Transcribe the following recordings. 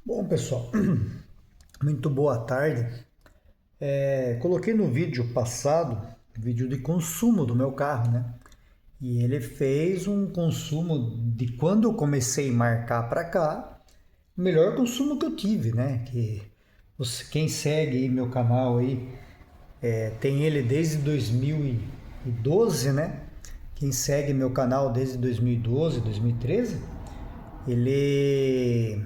Bom, pessoal, muito boa tarde. Coloquei no vídeo passado, vídeo de consumo do meu carro, né? E ele fez um consumo de quando eu comecei a marcar para cá, o melhor consumo que eu tive, né? Quem segue aí meu canal aí, tem ele desde 2012, né? Quem segue meu canal desde 2012, 2013, ele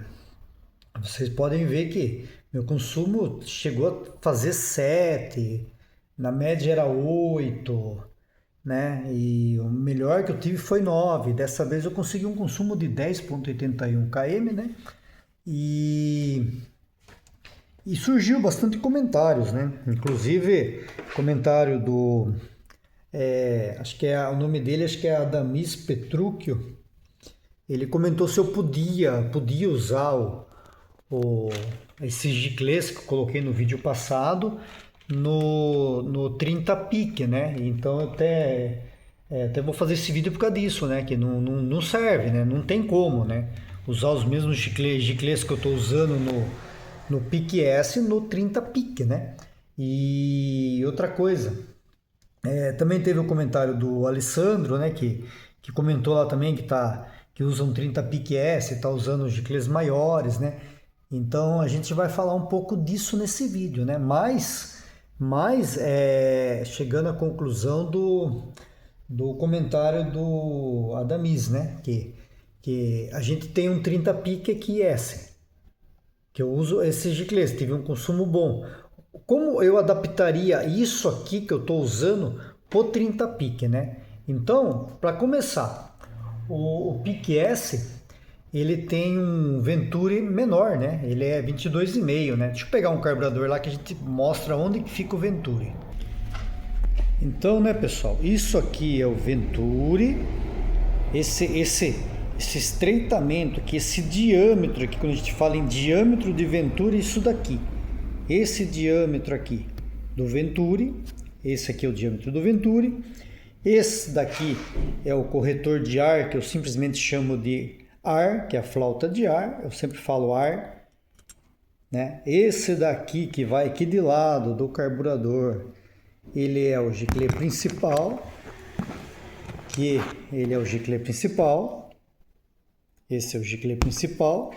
vocês podem ver que meu consumo chegou a fazer 7, na média era 8, né? E o melhor que eu tive foi 9. Dessa vez eu consegui um consumo de 10,81 km, né? E, e surgiu bastante comentários, né? Inclusive comentário do, acho que é o nome dele, acho que é Adamis Petrucchio. Ele comentou se eu podia usar o, esses giclês que eu coloquei no vídeo passado no 30 pique, né? Então eu até vou fazer esse vídeo por causa disso, né? Que não serve, né? Não tem como, né? Usar os mesmos giclês que eu estou usando no pique S no 30 pique, né? E outra coisa, também teve o comentário do Alessandro, né? Que comentou lá também que usa um 30 pique S, está usando giclês maiores, né? Então a gente vai falar um pouco disso nesse vídeo, né? Mas chegando à conclusão do comentário do Adamis, né? Que a gente tem um 30 pique aqui S, que eu uso esse giclês, tive um consumo bom. Como eu adaptaria isso aqui que eu estou usando pro 30 pique, né? Então, para começar, o Pique S ele tem um Venturi menor, né? Ele é 22,5, né? Deixa eu pegar um carburador lá que a gente mostra onde que fica o Venturi. Então, né, pessoal, isso aqui é o Venturi. Esse estreitamento aqui, esse diâmetro aqui, quando a gente fala em diâmetro de Venturi, isso daqui. Esse diâmetro aqui do Venturi, esse aqui é o diâmetro do Venturi. Esse daqui é o corretor de ar, que eu simplesmente chamo de ar, que é a flauta de ar, eu sempre falo ar, né? Esse daqui que vai aqui de lado do carburador, ele é o giclê principal, que ele é o giclê principal, esse é o giclê principal,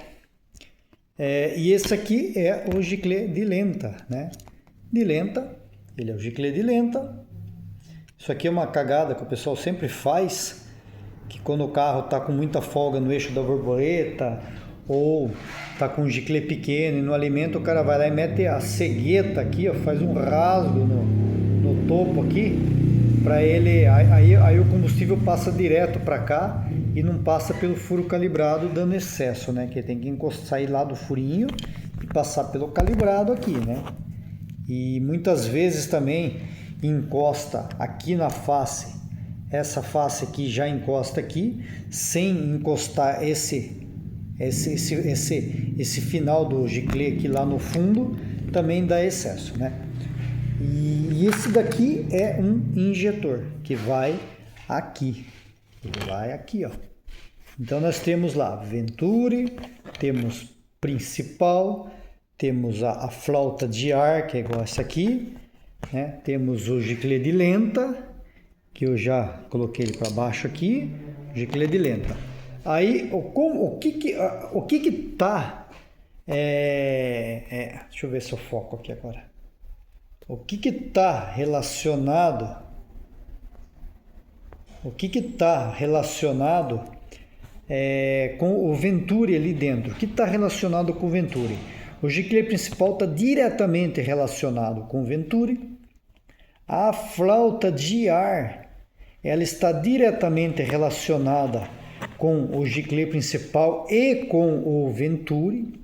e esse aqui é o giclê de lenta, né? De lenta, ele é o giclê de lenta. Isso aqui é uma cagada que o pessoal sempre faz, que quando o carro está com muita folga no eixo da borboleta ou está com um giclê pequeno e no alimento, o cara vai lá e mete a cegueta aqui, ó, faz um rasgo no topo aqui, para ele, aí o combustível passa direto para cá e não passa pelo furo calibrado dando excesso, né? Que tem que sair lá do furinho e passar pelo calibrado aqui, né? E muitas vezes também encosta aqui na face, essa face aqui já encosta aqui, sem encostar esse final do giclê aqui lá no fundo, também dá excesso, né? E esse daqui é um injetor que vai aqui, ele vai aqui, ó. Então nós temos lá Venturi, temos principal, temos a flauta de ar, que é igual essa aqui, né? Temos o giclê de lenta, que eu já coloquei ele para baixo aqui, giclê de lenta. Aí, o que tá... deixa eu ver se eu foco aqui agora. O que está relacionado... O que está relacionado com o Venturi ali dentro? O que está relacionado com o Venturi? O giclê principal está diretamente relacionado com o Venturi. A flauta de ar, ela está diretamente relacionada com o giclê principal e com o Venturi.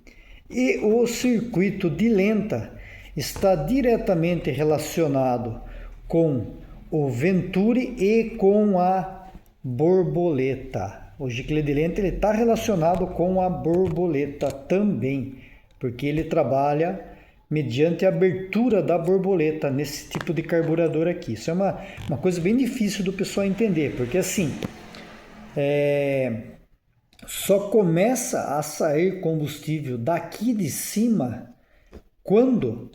E o circuito de lenta está diretamente relacionado com o Venturi e com a borboleta. O giclê de lenta está relacionado com a borboleta também, porque ele trabalha mediante a abertura da borboleta nesse tipo de carburador aqui. Isso é uma coisa bem difícil do pessoal entender, porque assim, só começa a sair combustível daqui de cima quando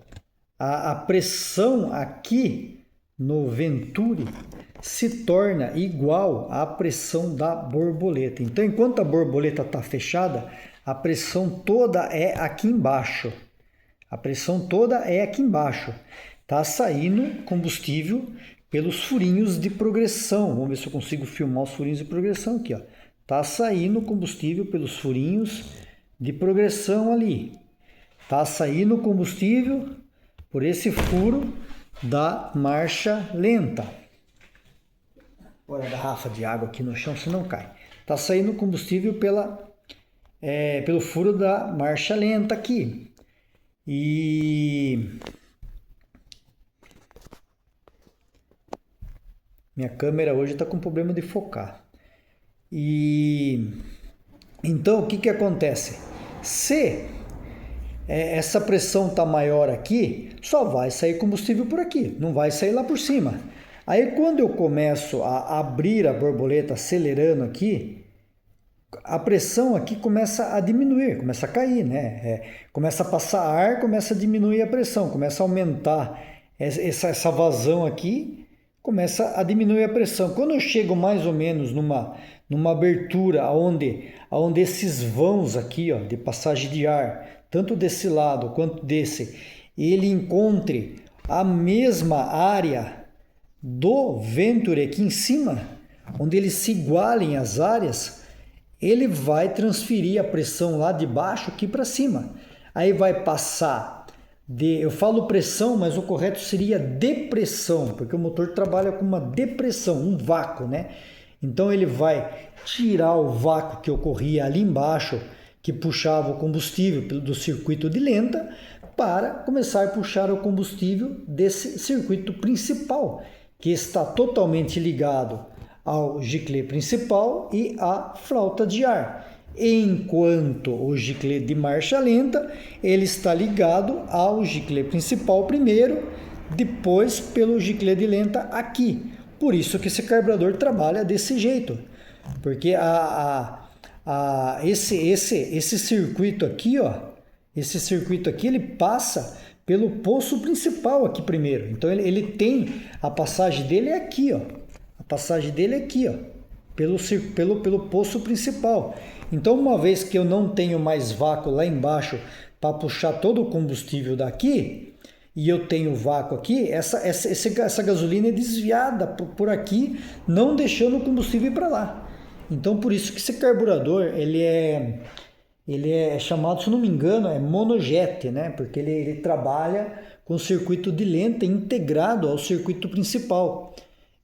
a pressão aqui no Venturi se torna igual à pressão da borboleta. Então, enquanto a borboleta está fechada, a pressão toda é aqui embaixo. A pressão toda é aqui embaixo. Está saindo combustível pelos furinhos de progressão. Vamos ver se eu consigo filmar os furinhos de progressão aqui, ó. Está saindo combustível pelos furinhos de progressão ali. Está saindo combustível por esse furo da marcha lenta. Olha a garrafa de água aqui no chão, senão cai. Está saindo combustível pelo furo da marcha lenta aqui. E minha câmera hoje está com problema de focar. E então o que acontece? Se essa pressão está maior aqui, só vai sair combustível por aqui, não vai sair lá por cima. Aí quando eu começo a abrir a borboleta acelerando aqui, a pressão aqui começa a diminuir, começa a cair, né? Começa a passar ar, começa a diminuir a pressão, começa a aumentar essa vazão aqui, começa a diminuir a pressão. Quando eu chego mais ou menos numa abertura onde esses vãos aqui, ó, de passagem de ar, tanto desse lado quanto desse, ele encontre a mesma área do Venturi aqui em cima, onde eles se igualem as áreas, ele vai transferir a pressão lá de baixo aqui para cima. Aí vai passar eu falo pressão, mas o correto seria depressão, porque o motor trabalha com uma depressão, um vácuo, né? Então ele vai tirar o vácuo que ocorria ali embaixo, que puxava o combustível do circuito de lenta, para começar a puxar o combustível desse circuito principal, que está totalmente ligado ao giclê principal e à flauta de ar. Enquanto o giclê de marcha lenta, ele está ligado ao giclê principal primeiro, depois pelo giclê de lenta aqui. Por isso que esse carburador trabalha desse jeito, porque esse circuito aqui, ó, esse circuito aqui, ele passa pelo poço principal aqui primeiro. Então ele tem a passagem dele é aqui, ó. A passagem dele é aqui, ó, pelo poço principal. Então, uma vez que eu não tenho mais vácuo lá embaixo para puxar todo o combustível daqui, e eu tenho vácuo aqui, essa gasolina é desviada por aqui, não deixando o combustível ir para lá. Então, por isso que esse carburador, ele é chamado, se não me engano, é monojet, né? Porque ele trabalha com o circuito de lenta integrado ao circuito principal.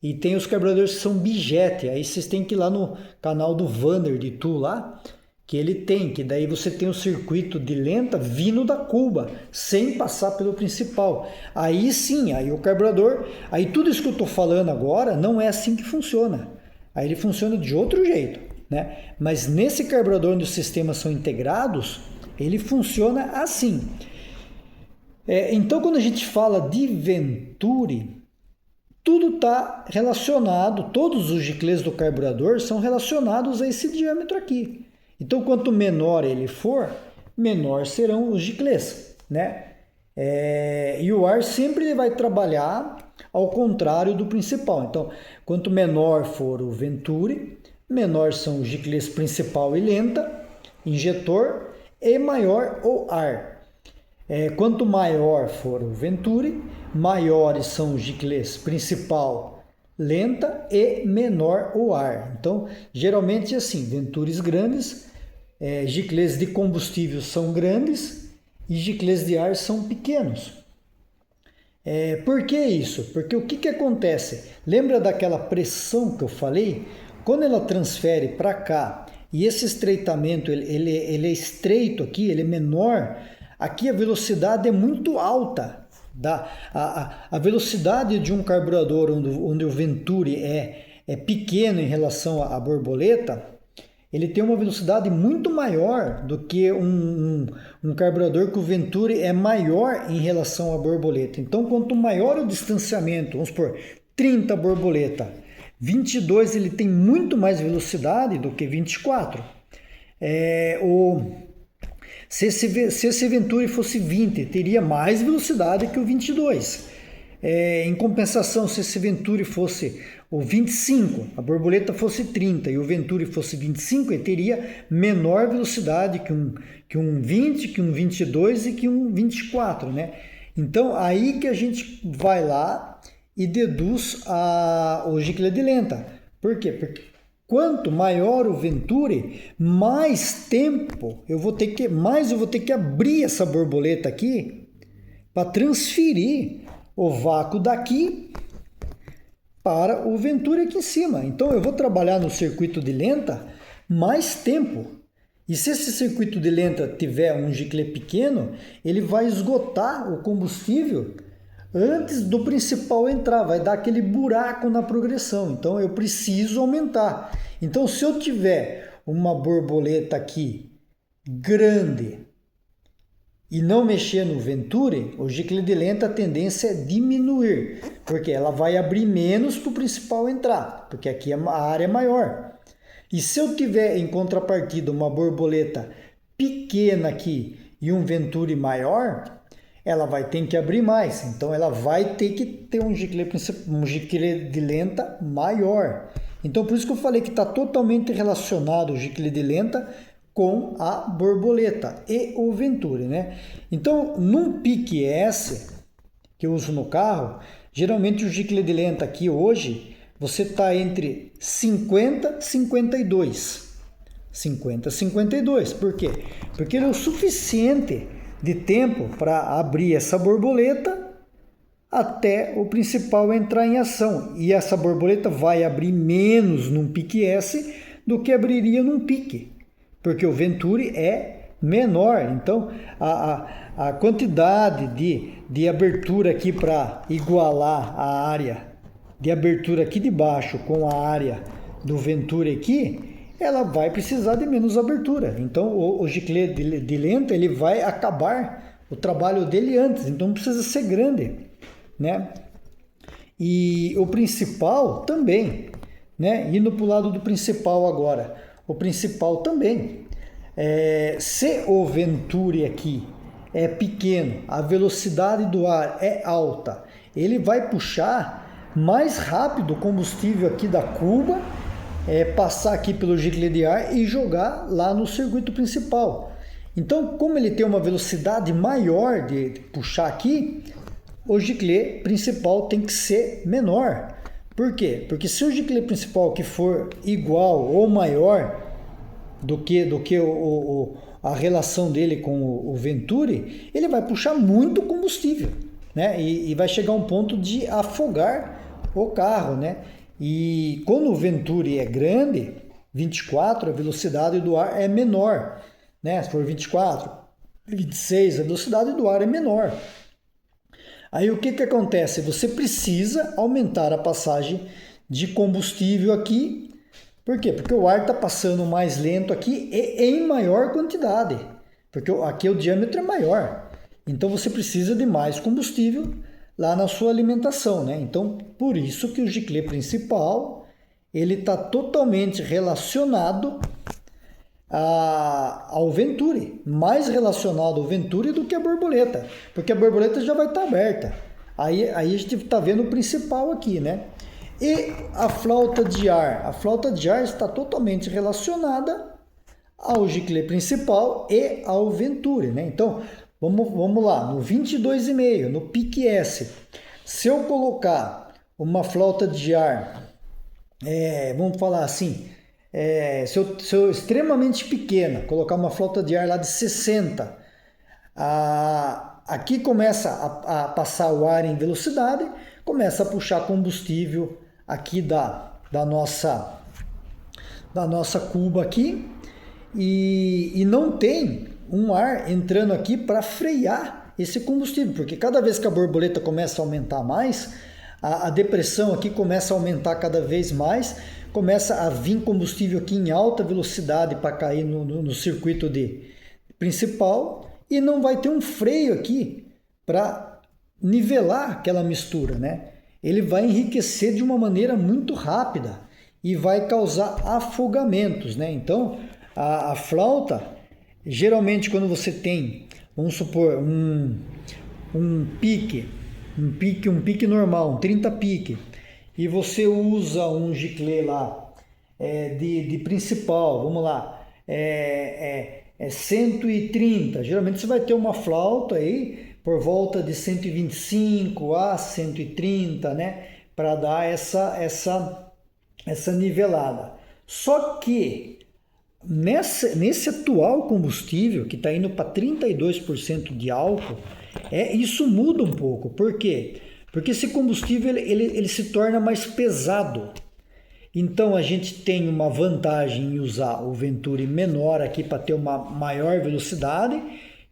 E tem os carburadores que são bijet, aí vocês têm que ir lá no canal do Vander de Tu lá, que ele tem, que daí você tem o circuito de lenta vindo da cuba, sem passar pelo principal. Aí sim, aí o carburador, aí tudo isso que eu estou falando agora não é assim que funciona. Aí ele funciona de outro jeito, né? Mas nesse carburador onde os sistemas são integrados, ele funciona assim. Então quando a gente fala de Venturi, tudo está relacionado, todos os giclês do carburador são relacionados a esse diâmetro aqui. Então, quanto menor ele for, menor serão os giclês, né? E o ar sempre vai trabalhar ao contrário do principal. Então, quanto menor for o Venturi, menor são os giclês principal e lenta, injetor, e maior o ar. Quanto maior for o Venturi, maiores são os giclês principal, lenta e menor o ar. Então, geralmente assim, Venturis grandes, giclês de combustível são grandes e giclês de ar são pequenos. Por que isso? Porque o que acontece? Lembra daquela pressão que eu falei? Quando ela transfere para cá e esse estreitamento ele é estreito aqui, ele é menor, aqui a velocidade é muito alta. A velocidade de um carburador onde o Venturi é pequeno em relação à borboleta, ele tem uma velocidade muito maior do que um carburador que o Venturi é maior em relação à borboleta. Então, quanto maior o distanciamento, vamos supor, 30 borboleta, 22 ele tem muito mais velocidade do que 24. Se esse Venturi fosse 20, teria mais velocidade que o 22. Em compensação, se esse Venturi fosse o 25, a borboleta fosse 30 e o Venturi fosse 25, ele teria menor velocidade que um 20, que um 22 e que um 24, né? Então, aí que a gente vai lá e deduz o Giclée de lenta. Por quê? Porque quanto maior o Venturi, mais tempo eu vou ter que abrir essa borboleta aqui para transferir o vácuo daqui para o Venturi aqui em cima. Então eu vou trabalhar no circuito de lenta mais tempo. E se esse circuito de lenta tiver um Giclée pequeno, ele vai esgotar o combustível antes do principal entrar, vai dar aquele buraco na progressão. Então eu preciso aumentar. Então se eu tiver uma borboleta aqui grande e não mexer no Venturi, o Giclée de lenta a tendência é diminuir, porque ela vai abrir menos para o principal entrar, porque aqui a área é maior. E se eu tiver em contrapartida uma borboleta pequena aqui e um Venturi maior, ela vai ter que abrir mais, então ela vai ter que ter um Giclée de lenta maior. Então por isso que eu falei que está totalmente relacionado o Giclée de lenta com a borboleta e o Venturi, né? Então num pique S que eu uso no carro, geralmente o Giclée de lenta aqui hoje você está entre 50 e 52. 50 e 52. Por quê? Porque ele é o suficiente de tempo para abrir essa borboleta até o principal entrar em ação. E essa borboleta vai abrir menos num pique S do que abriria num pique, porque o Venturi é menor. Então, a quantidade de abertura aqui para igualar a área de abertura aqui de baixo com a área do Venturi aqui, ela vai precisar de menos abertura. Então o Giclée de lenta ele vai acabar o trabalho dele antes, então não precisa ser grande, né? E o principal também, né? Indo para o lado do principal agora, o principal também. Se o Venturi aqui é pequeno, a velocidade do ar é alta, ele vai puxar mais rápido o combustível aqui da cuba, passar aqui pelo Giclée de ar e jogar lá no circuito principal. Então, como ele tem uma velocidade maior de puxar aqui, o Giclée principal tem que ser menor. Por quê? Porque se o Giclée principal que for igual ou maior do que a relação dele com o Venturi, ele vai puxar muito combustível, né? E vai chegar a um ponto de afogar o carro, né? E quando o Venturi é grande, 24, a velocidade do ar é menor, né? Se for 24, 26, a velocidade do ar é menor. Aí o que acontece? Você precisa aumentar a passagem de combustível aqui. Por quê? Porque o ar está passando mais lento aqui e em maior quantidade, porque aqui o diâmetro é maior. Então você precisa de mais combustível lá na sua alimentação, né? Então, por isso que o Giclée principal, ele está totalmente relacionado ao Venturi, mais relacionado ao Venturi do que a borboleta, porque a borboleta já vai estar aberta. Aí a gente está vendo o principal aqui, né? E a flauta de ar está totalmente relacionada ao Giclée principal e ao Venturi, né? Então, vamos lá, no 22,5, no pique S, se eu colocar uma flauta de ar, vamos falar assim, se eu extremamente pequena, colocar uma flauta de ar lá de 60, aqui começa a passar o ar em velocidade, começa a puxar combustível aqui da nossa cuba aqui, e não tem um ar entrando aqui para frear esse combustível, porque cada vez que a borboleta começa a aumentar mais, a depressão aqui começa a aumentar cada vez mais, começa a vir combustível aqui em alta velocidade para cair no circuito principal, e não vai ter um freio aqui para nivelar aquela mistura, né? Ele vai enriquecer de uma maneira muito rápida e vai causar afogamentos, né? Então, A flauta, geralmente quando você tem, vamos supor, um pique normal, um 30 pique, e você usa um giclê lá de principal, vamos lá, 130, geralmente você vai ter uma flauta aí por volta de 125 a 130, né, para dar essa nivelada. Só que nesse atual combustível, que está indo para 32% de álcool, isso muda um pouco. Por quê? Porque esse combustível ele se torna mais pesado. Então a gente tem uma vantagem em usar o Venturi menor aqui para ter uma maior velocidade.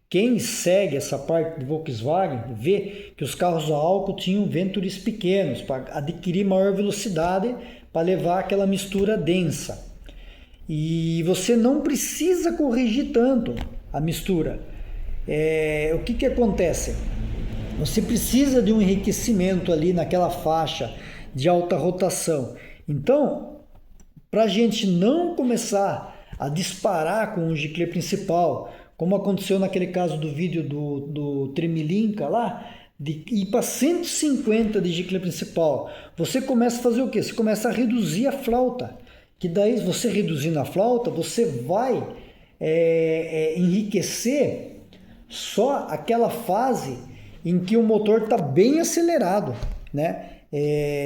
Quem segue essa parte de Volkswagen vê que os carros a álcool tinham Venturis pequenos para adquirir maior velocidade, para levar aquela mistura densa. E você não precisa corrigir tanto a mistura. O que acontece? Você precisa de um enriquecimento ali naquela faixa de alta rotação. Então, para a gente não começar a disparar com o giclê principal, como aconteceu naquele caso do vídeo do Tremilinka lá, de ir para 150 de giclê principal, você começa a fazer o quê? Você começa a reduzir a flauta, que daí você reduzindo a flauta, você vai enriquecer só aquela fase em que o motor está bem acelerado, né?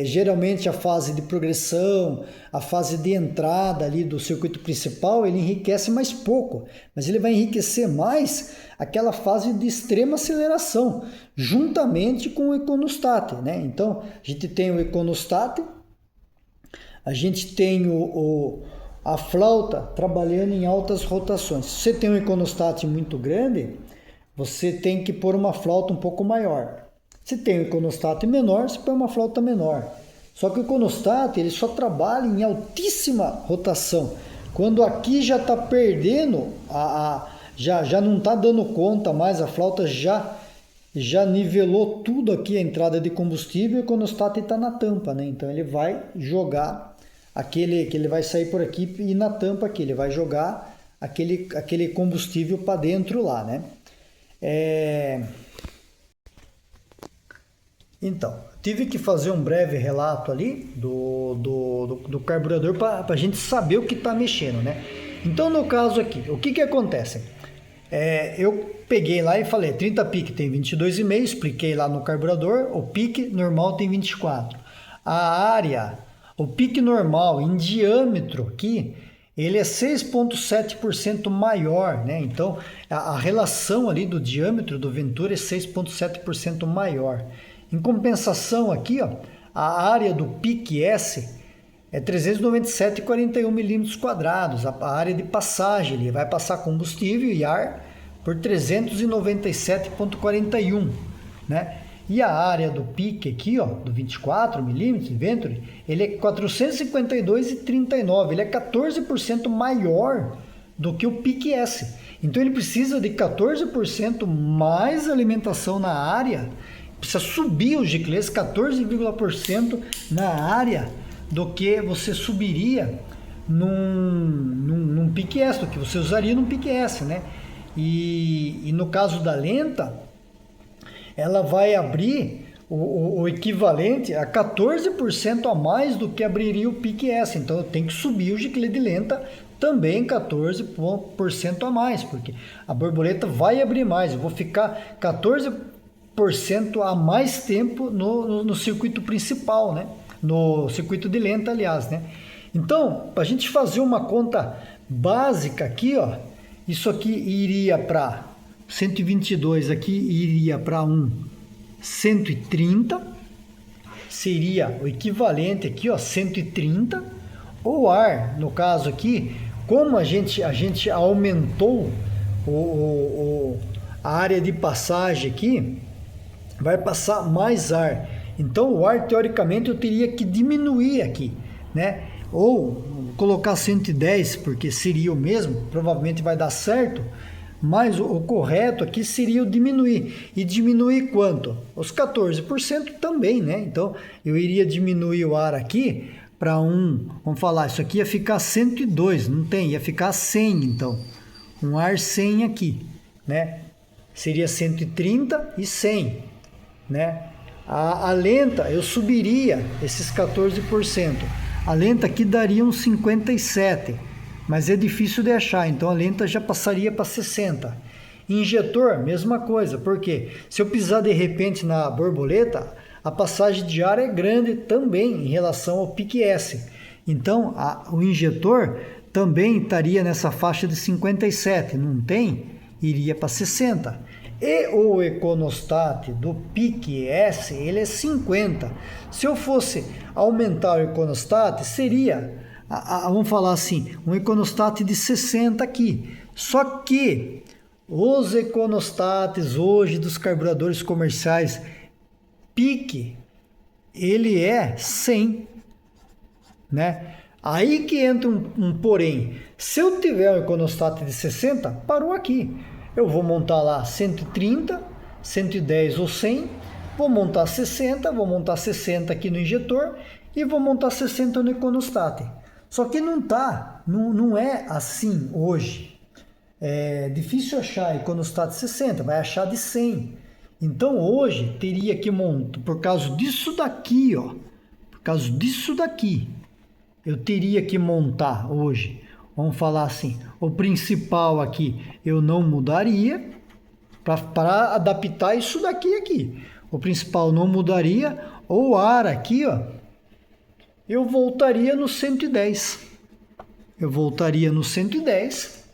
Geralmente a fase de progressão, a fase de entrada ali do circuito principal, ele enriquece mais pouco, mas ele vai enriquecer mais aquela fase de extrema aceleração, juntamente com o econostat, né? Então, a gente tem o econostat, a gente tem a flauta trabalhando em altas rotações. Se você tem um econostat muito grande, você tem que pôr uma flauta um pouco maior. Se tem um econostat menor, você põe uma flauta menor. Só que o econostat ele só trabalha em altíssima rotação. Quando aqui já está perdendo, já não está dando conta mais, a flauta já nivelou tudo aqui, a entrada de combustível, e o econostat está na tampa, né? Então ele vai jogar aquele que ele vai sair por aqui e na tampa aqui, ele vai jogar aquele combustível para dentro lá, né? Então, tive que fazer um breve relato ali do carburador para a gente saber o que está mexendo, né? Então, no caso aqui, o que acontece? Eu peguei lá e falei, 30 pique tem 22,5, expliquei lá no carburador, o pique normal tem 24. A área, o pique normal em diâmetro aqui, ele é 6,7% maior, né? Então, a relação ali do diâmetro do Venturi é 6,7% maior. Em compensação aqui, ó, a área do pique S é 397,41 milímetros quadrados. A área de passagem, ele vai passar combustível e ar por 397,41, né? E a área do pique aqui, ó, do 24 milímetros de Venturi, ele é 452,39. Ele é 14% maior do que o pique S. Então ele precisa de 14% mais alimentação na área. Precisa subir os giclês 14,% na área do que você subiria num pique S, do que você usaria num pique S, né? E no caso da lenta, ela vai abrir o equivalente a 14% a mais do que abriria o pique S. Então eu tenho que subir o giclê de lenta também 14% a mais, porque a borboleta vai abrir mais. Eu vou ficar 14% a mais tempo no circuito principal, né? No circuito de lenta, aliás, né? Então, para a gente fazer uma conta básica aqui, ó, isso aqui iria para 122, aqui iria para 130, seria o equivalente aqui, ó, 130. O ar, no caso aqui, como a gente aumentou a área de passagem aqui, vai passar mais ar. Então o ar, teoricamente, eu teria que diminuir aqui, né? Ou colocar 110, porque seria o mesmo, provavelmente vai dar certo, mas o correto aqui seria o diminuir. E diminuir quanto? Os 14% também, né? Então eu iria diminuir o ar aqui para vamos falar, isso aqui ia ficar 102, não tem, ia ficar 100 então. Um ar 100 aqui, né? Seria 130 e 100, né? A lenta, eu subiria esses 14%. A lenta aqui daria uns 57, mas é difícil de achar, então a lenta já passaria para 60. Injetor, mesma coisa, porque se eu pisar de repente na borboleta, a passagem de ar é grande também em relação ao pique S. Então, o injetor também estaria nessa faixa de 57, não tem? Iria para 60. E o econostat do pique S, ele é 50. Se eu fosse aumentar o econostat, seria, vamos falar assim, um econostat de 60 aqui. Só que os econostates hoje dos carburadores comerciais pique, ele é 100, né? Aí que entra um porém. Se eu tiver um econostat de 60, parou aqui. Eu vou montar lá 130, 110 ou 100, vou montar 60, vou montar 60 aqui no injetor e vou montar 60 no econostat. Só que não é assim hoje. É difícil achar econostat 60, vai achar de 100. Então hoje teria que montar, por causa disso daqui, ó, por causa disso daqui, eu teria que montar hoje, vamos falar assim, o principal aqui eu não mudaria para adaptar isso daqui aqui. O principal não mudaria, o ar aqui, ó, eu voltaria no 110. Eu voltaria no 110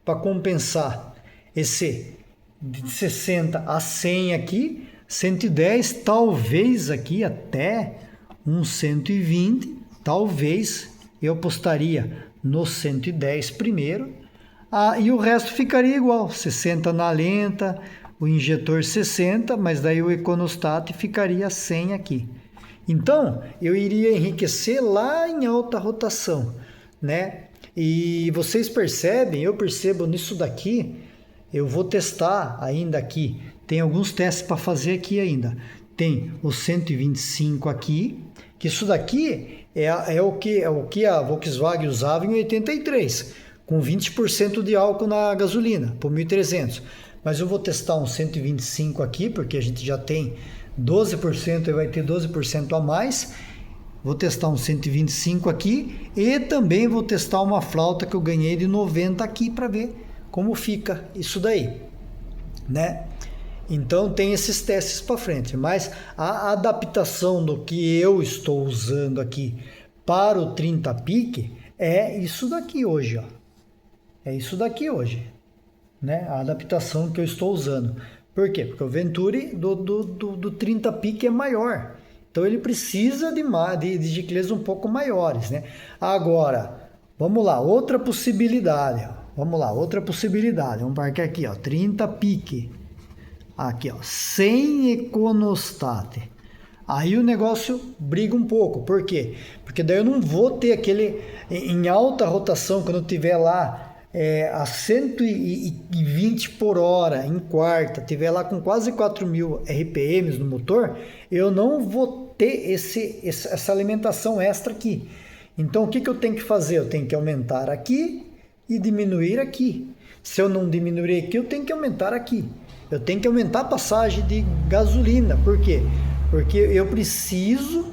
para compensar esse de 60 a 100 aqui, 110, talvez aqui até uns 120, talvez eu apostaria no 110 primeiro, e o resto ficaria igual, 60 na lenta, o injetor 60, mas daí o econostat ficaria 100 aqui. Então, eu iria enriquecer lá em alta rotação, né? E vocês percebem, eu percebo nisso daqui, eu vou testar ainda aqui, tem alguns testes para fazer aqui ainda. Tem o 125 aqui, que isso daqui é o que a Volkswagen usava em 83, com 20% de álcool na gasolina, por 1.300. Mas eu vou testar um 125 aqui, porque a gente já tem 12% e vai ter 12% a mais. Vou testar um 125 aqui e também vou testar uma flauta que eu ganhei de 90 aqui para ver como fica isso daí, né? Então tem esses testes para frente, mas a adaptação do que eu estou usando aqui para o 30 pique é isso daqui hoje, ó. É isso daqui hoje, né? A adaptação que eu estou usando. Por quê? Porque o Venturi do 30 pique é maior. Então ele precisa de giclês um pouco maiores, né? Agora, vamos lá, outra possibilidade. Vamos lá, outra possibilidade. Vamos marcar aqui, ó, 30 pique. Aqui, ó, sem econostat. Aí o negócio briga um pouco. Por quê? Porque daí eu não vou ter aquele em alta rotação quando eu tiver lá a 120 por hora em quarta, tiver lá com quase 4.000 RPMs no motor, eu não vou ter essa alimentação extra aqui. Então o que eu tenho que fazer? Eu tenho que aumentar aqui e diminuir aqui. Se eu não diminuir aqui, eu tenho que aumentar aqui. Eu tenho que aumentar a passagem de gasolina. Por quê? Porque eu preciso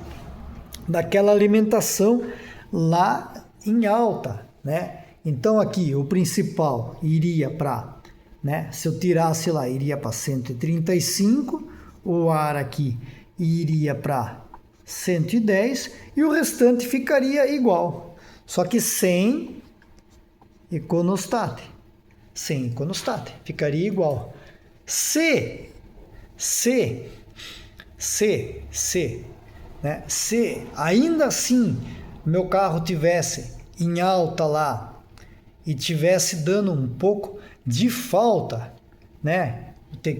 daquela alimentação lá em alta, né? Então aqui o principal iria para, né? Se eu tirasse lá, iria para 135, o ar aqui iria para 110 e o restante ficaria igual, só que sem econostat. Sem econostat, ficaria igual. Né? Se ainda assim meu carro tivesse em alta lá e tivesse dando um pouco de falta, né?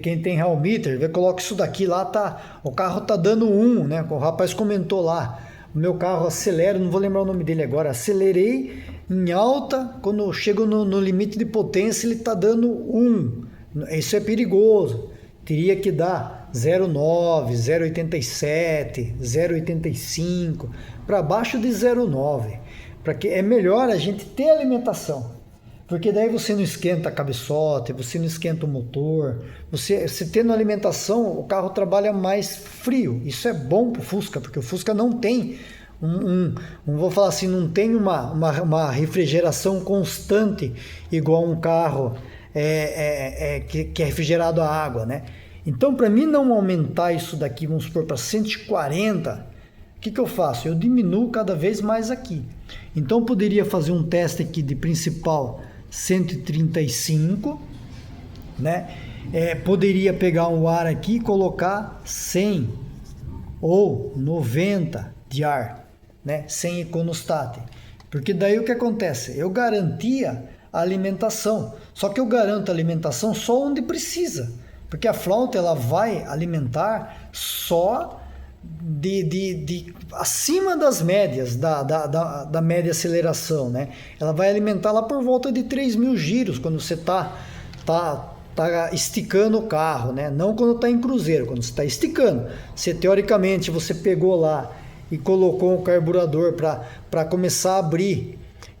Quem tem Real Meter, coloca isso daqui lá, tá, o carro tá dando 1, né? O rapaz comentou lá, o meu carro acelera, não vou lembrar o nome dele agora, acelerei em alta, quando eu chego no limite de potência ele tá dando 1. Isso é perigoso. teria que dar 0,9, 0,87, 0,85, para baixo de 0,9, para que é melhor a gente ter alimentação, porque daí você não esquenta a cabeçote, você não esquenta o motor, você tendo alimentação, o carro trabalha mais frio. Isso é bom para o Fusca, porque o Fusca não tem vou falar assim, não tem uma refrigeração constante igual um carro que é refrigerado a água, né? Então, para mim não aumentar isso daqui, vamos supor, para 140, o que eu faço? Eu diminuo cada vez mais aqui. Então, eu poderia fazer um teste aqui de principal 135, né? Poderia pegar um ar aqui e colocar 100 ou 90 de ar, né? Sem econostat. Porque daí o que acontece? Eu garantia a alimentação, só que eu garanto a alimentação só onde precisa, porque a flauta ela vai alimentar só acima das médias da média aceleração, né? Ela vai alimentar lá por volta de 3.000 giros quando você tá esticando o carro, né? Não quando está em cruzeiro, quando você está esticando. Se teoricamente você pegou lá e colocou um carburador para começar a abrir,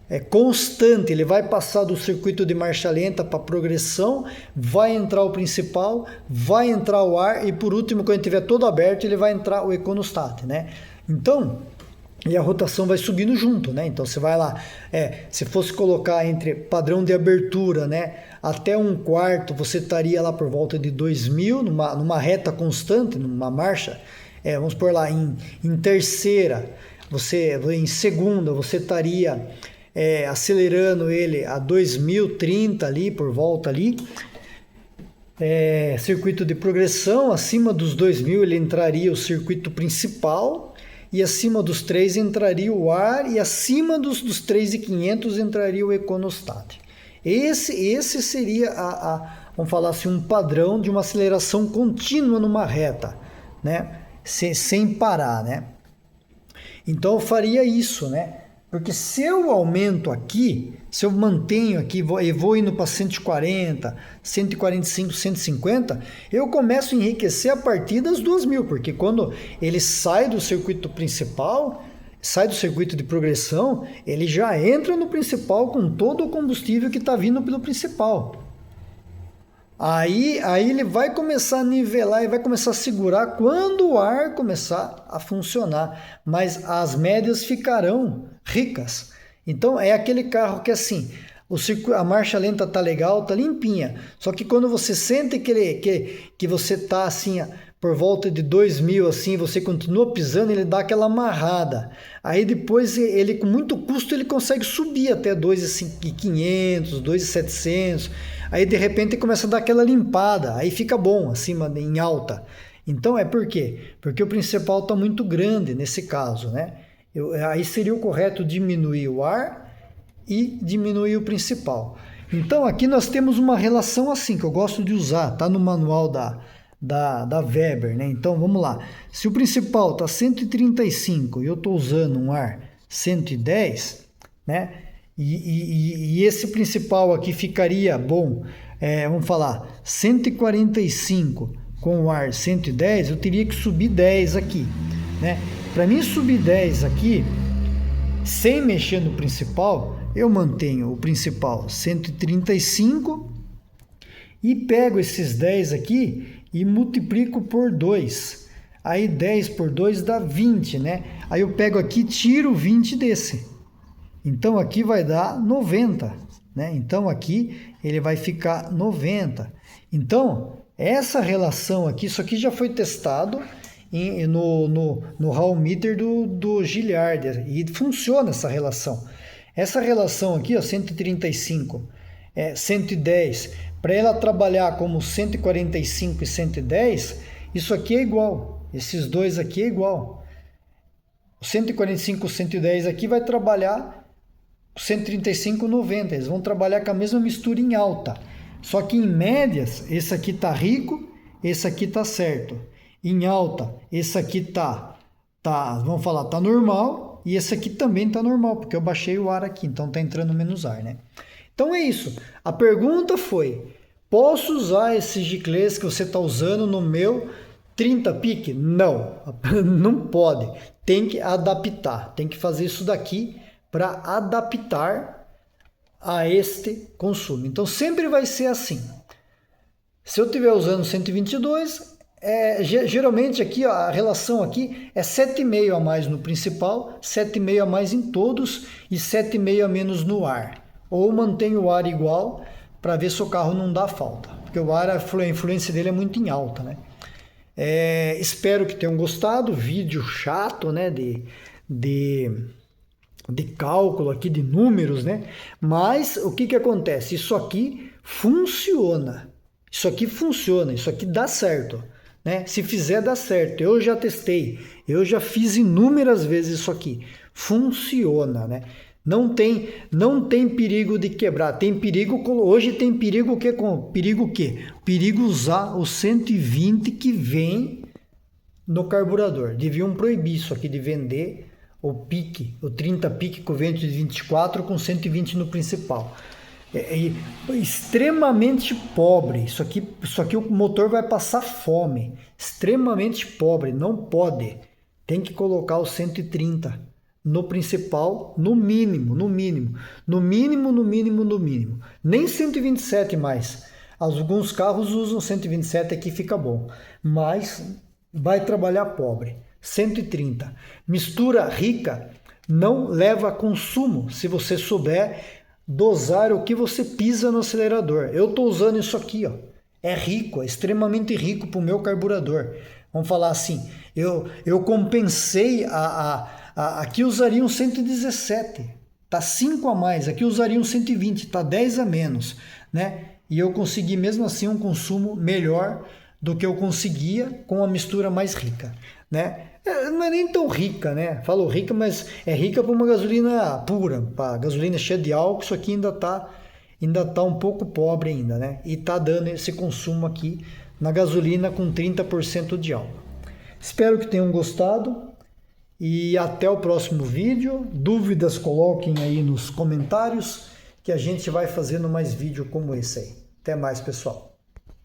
é constante, ele vai passar do circuito de marcha lenta para progressão, vai entrar o principal, vai entrar o ar e por último, quando estiver todo aberto, ele vai entrar o econostat, né? Então, e a rotação vai subindo junto, né? Então você vai lá, se fosse colocar entre padrão de abertura, né, até 1/4, você estaria lá por volta de 2.000 numa reta constante, numa marcha, vamos por lá em terceira, em segunda você estaria acelerando ele a 2.030 ali, por volta ali. Circuito de progressão, acima dos 2.000 ele entraria o circuito principal, e acima dos 3 entraria o ar, e acima dos 3.500 entraria o econostat. Esse seria, vamos falar assim, um padrão de uma aceleração contínua numa reta, né? Sem parar, né? Então eu faria isso, né? Porque se eu aumento aqui, se eu mantenho aqui e vou indo para 140, 145, 150, eu começo a enriquecer a partir das 2.000, porque quando ele sai do circuito principal, sai do circuito de progressão, ele já entra no principal com todo o combustível que está vindo pelo principal. Aí ele vai começar a nivelar e vai começar a segurar quando o ar começar a funcionar, mas as médias ficarão ricas. Então é aquele carro que assim, a marcha lenta tá legal, tá limpinha, só que quando você sente que você tá assim por volta de 2.000 assim, você continua pisando, ele dá aquela amarrada. Aí depois ele com muito custo ele consegue subir até 2.500, 2.700. Aí de repente começa a dar aquela limpada, aí fica bom, acima em alta. Então por quê? Porque o principal está muito grande nesse caso, né? Aí seria o correto diminuir o ar e diminuir o principal. Então aqui nós temos uma relação assim, que eu gosto de usar, tá no manual da Weber, né? Então vamos lá, se o principal está 135 e eu estou usando um ar 110, né? E esse principal aqui ficaria bom, vamos falar, 145 com o ar 110, eu teria que subir 10 aqui, né? Para mim subir 10 aqui, sem mexer no principal, eu mantenho o principal 135 e pego esses 10 aqui e multiplico por 2. Aí 10 por 2 dá 20, né? Aí eu pego aqui e tiro 20 desse. Então aqui vai dar 90, né? Então aqui ele vai ficar 90. Então essa relação aqui, isso aqui já foi testado no Hall Meter do Gilliard e funciona essa relação. Essa relação aqui, ó, 135, 110, para ela trabalhar como 145 e 110, isso aqui é igual. Esses dois aqui é igual. O 145 e 110 aqui vai trabalhar 135 90, eles vão trabalhar com a mesma mistura em alta, só que em médias esse aqui tá rico, esse aqui tá certo, em alta esse aqui vamos falar, tá normal, e esse aqui também tá normal, porque eu baixei o ar aqui, então tá entrando menos ar, né? Então é isso, a pergunta foi, Posso usar esses giclês que você está usando no meu 30 pique? Não, não pode. Tem que adaptar, tem que fazer isso daqui para adaptar a este consumo. Então sempre vai ser assim. Se eu estiver usando 122, geralmente aqui ó, a relação aqui é 7,5 a mais no principal, 7,5 a mais em todos e 7,5 a menos no ar. Ou mantenho o ar igual para ver se o carro não dá falta, porque o ar, a influência dele é muito em alta, né? Espero que tenham gostado, vídeo chato, né, de cálculo aqui, de números, né? Mas o que acontece? Isso aqui funciona, isso aqui dá certo, né? Se fizer, dá certo. Eu já testei, eu já fiz inúmeras vezes isso aqui, funciona, né? Não tem perigo de quebrar, tem perigo, hoje tem perigo o quê? Perigo usar o 120 que vem no carburador. Deviam proibir isso aqui de vender o pique, o 30 pique com vento de 24 com 120 no principal. É extremamente pobre, isso aqui o motor vai passar fome, extremamente pobre, não pode, tem que colocar o 130 no principal, no mínimo, nem 127 mais. Alguns carros usam 127 aqui, fica bom, mas vai trabalhar pobre. 130. Mistura rica não leva a consumo, se você souber dosar o que você pisa no acelerador. Eu estou usando isso aqui, ó. É rico, é extremamente rico para o meu carburador. Vamos falar assim, eu compensei aqui usaria um 117, tá 5 a mais, aqui usaria um 120, tá 10 a menos, né? E eu consegui mesmo assim um consumo melhor do que eu conseguia com a mistura mais rica, né? Não é nem tão rica, né? Falo rica, mas é rica para uma gasolina pura, para gasolina cheia de álcool, isso aqui ainda tá um pouco pobre ainda, né? E tá dando esse consumo aqui na gasolina com 30% de álcool. Espero que tenham gostado e até o próximo vídeo. Dúvidas coloquem aí nos comentários que a gente vai fazendo mais vídeo como esse aí. Até mais, pessoal.